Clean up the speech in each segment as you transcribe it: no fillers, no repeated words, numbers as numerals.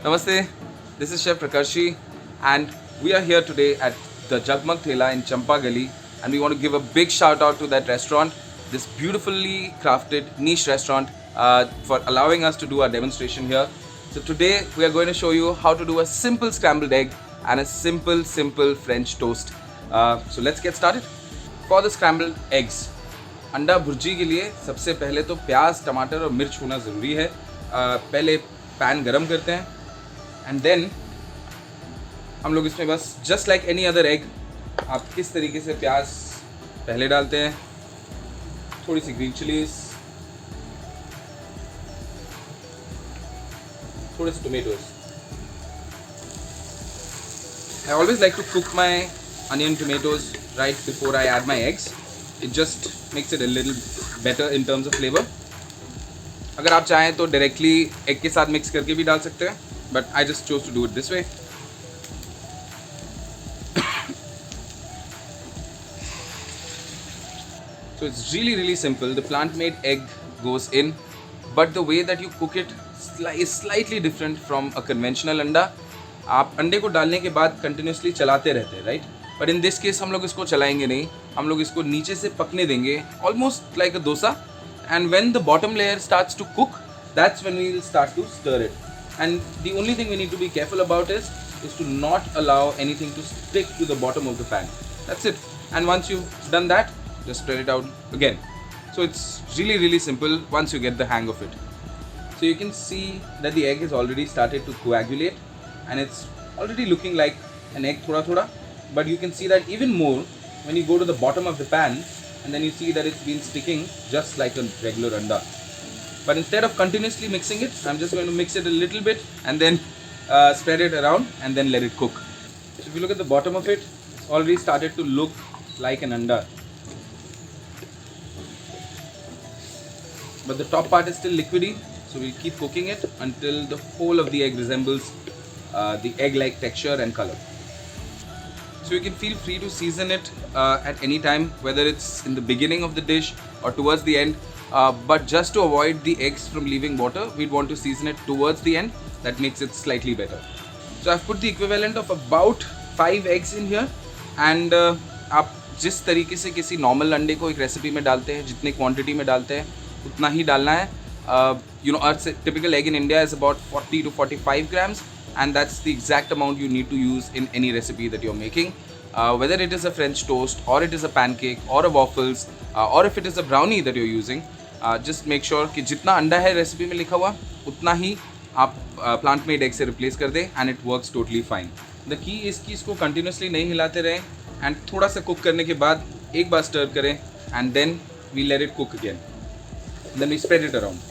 Namaste, this is Chef Prakarshi and we are here today at the Jagmag Thela in Champa Gali, and we want to give a big shout out to that restaurant, this beautifully crafted niche restaurant for allowing us to do our demonstration here. So today we are going to show you how to do a simple scrambled egg and a simple French toast. So let's get started. For the scrambled eggs, अंडा भुर्जी के लिए सबसे पहले तो प्याज, टमाटर और मिर्च होना ज़रूरी है. पहले पैन गरम करते हैं एंड देन हम लोग इसमें बस just like any other egg आप किस तरीके से प्याज पहले डालते हैं, थोड़ी सी ग्रीन चिलीज, थोड़े से tomatoes. I always like to cook my onion tomatoes right before I add my eggs. It just makes it a little better in terms of flavor. अगर आप चाहें तो डायरेक्टली एग के साथ मिक्स करके भी डाल सकते हैं, but I just chose to do it this way. So it's really simple. The plant-made egg goes in, but the way that you cook it is slightly different from a conventional अंडा. आप अंडे को डालने के बाद continuously चलाते रहते हैं, right? But in this case हम लोग इसको चलाएंगे नहीं, हम लोग इसको नीचे से पकने देंगे, almost like a dosa. And when the bottom layer starts to cook, that's when we will start to stir it. And the only thing we need to be careful about is to not allow anything to stick to the bottom of the pan. That's it. And once you've done that, just spread it out again. So it's really simple once you get the hang of it. So you can see that the egg has already started to coagulate and it's already looking like an egg thoda. But you can see that even more when you go to the bottom of the pan, and then you see that it's been sticking just like a regular anda. But instead of continuously mixing it, I'm just going to mix it a little bit and then spread it around and then let it cook. So if you look at the bottom of it, it's already started to look like an anda. But the top part is still liquidy, so we'll keep cooking it until the whole of the egg resembles the egg-like texture and color. So you can feel free to season it at any time, whether it's in the beginning of the dish or towards the end. But just to avoid the eggs from leaving water, we'd want to season it towards the end. That makes it slightly better. So I've put the equivalent of about 5 eggs in here. And आप जिस तरीके से किसी normal अंडे को एक recipe में डालते हैं, जितनी क्वांटिटी में डालते हैं उतना ही डालना है. A typical egg in India is about 40 to 45 grams. And that's the exact amount you need to use in any recipe that you're making. Whether it is a French toast or it is a pancake or a waffles or if it is a brownie that you're using, just make sure कि जितना अंडा है recipe में लिखा हुआ उतना ही आप plant made egg से रिप्लेस कर दें and it works totally fine. The key is कि इसको continuously नहीं हिलाते रहें and थोड़ा सा कुक करने के बाद एक बार स्टर करें and then we let it cook again. Then we spread it around.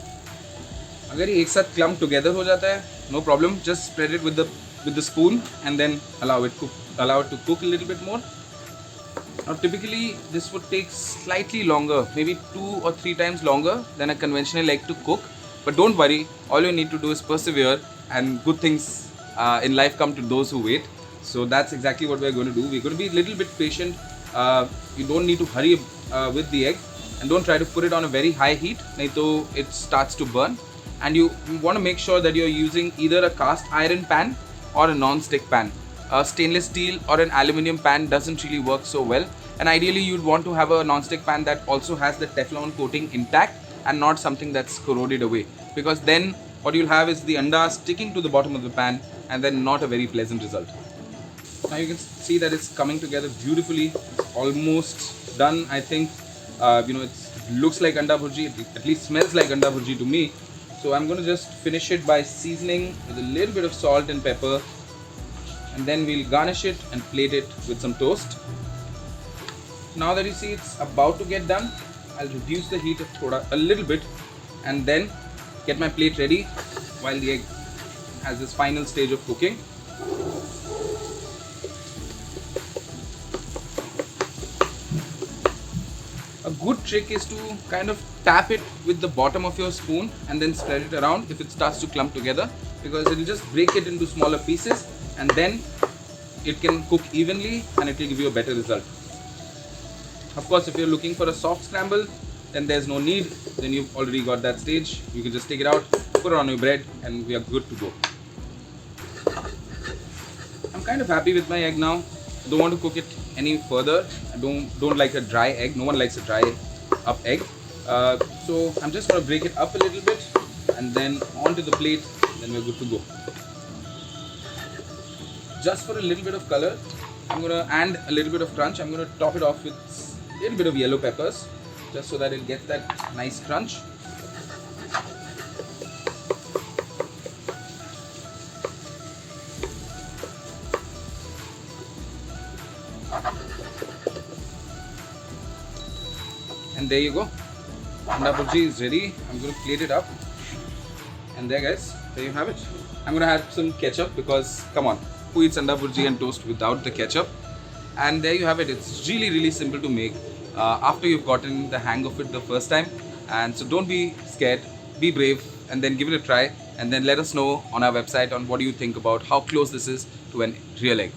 अगर ये एक साथ clump together हो जाता है, no problem, just spread it with the spoon and then allow it to cook a little bit more. Now typically this would take slightly longer, maybe 2 or 3 times longer than a conventional egg to cook, but don't worry, all you need to do is persevere and good things in life come to those who wait. So that's exactly what we're going to do. We're going to be a little bit patient. You don't need to hurry with the egg and don't try to put it on a very high heat, nahi to it starts to burn. And you want to make sure that you're using either a cast iron pan or a non-stick pan. A stainless steel or an aluminium pan doesn't really work so well, and ideally you'd want to have a non-stick pan that also has the Teflon coating intact and not something that's corroded away, because then what you'll have is the anda sticking to the bottom of the pan and then not a very pleasant result. Now you can see that it's coming together beautifully. It's almost done, I think. It looks like anda bhurji, it at least smells like anda bhurji to me. So I'm going to just finish it by seasoning with a little bit of salt and pepper, and then we'll garnish it and plate it with some toast. Now that you see it's about to get done, I'll reduce the heat a little bit and then get my plate ready while the egg has this final stage of cooking. A good trick is to kind of tap it with the bottom of your spoon and then spread it around if it starts to clump together, because it will just break it into smaller pieces and then it can cook evenly and it will give you a better result. Of course, if you're looking for a soft scramble, then there's no need. Then you've already got that stage. You can just take it out, put it on your bread, and we are good to go. I'm kind of happy with my egg now. Don't want to cook it any further. I don't like a dry egg. No one likes a dry up egg. So I'm just going to break it up a little bit and then onto the plate. Then we're good to go. Just for a little bit of color, I'm going to and a little bit of crunch. I'm going to top it off with a little bit of yellow peppers, just so that it gets that nice crunch. And there you go. Anda Bhurji is ready. I'm going to plate it up. And there guys, there you have it. I'm going to add some ketchup because, come on, who eats Anda Bhurji and toast without the ketchup? And there you have it. It's really simple to make after you've gotten the hang of it the first time. And so don't be scared, be brave, and then give it a try. And then let us know on our website on what do you think about how close this is to an real egg.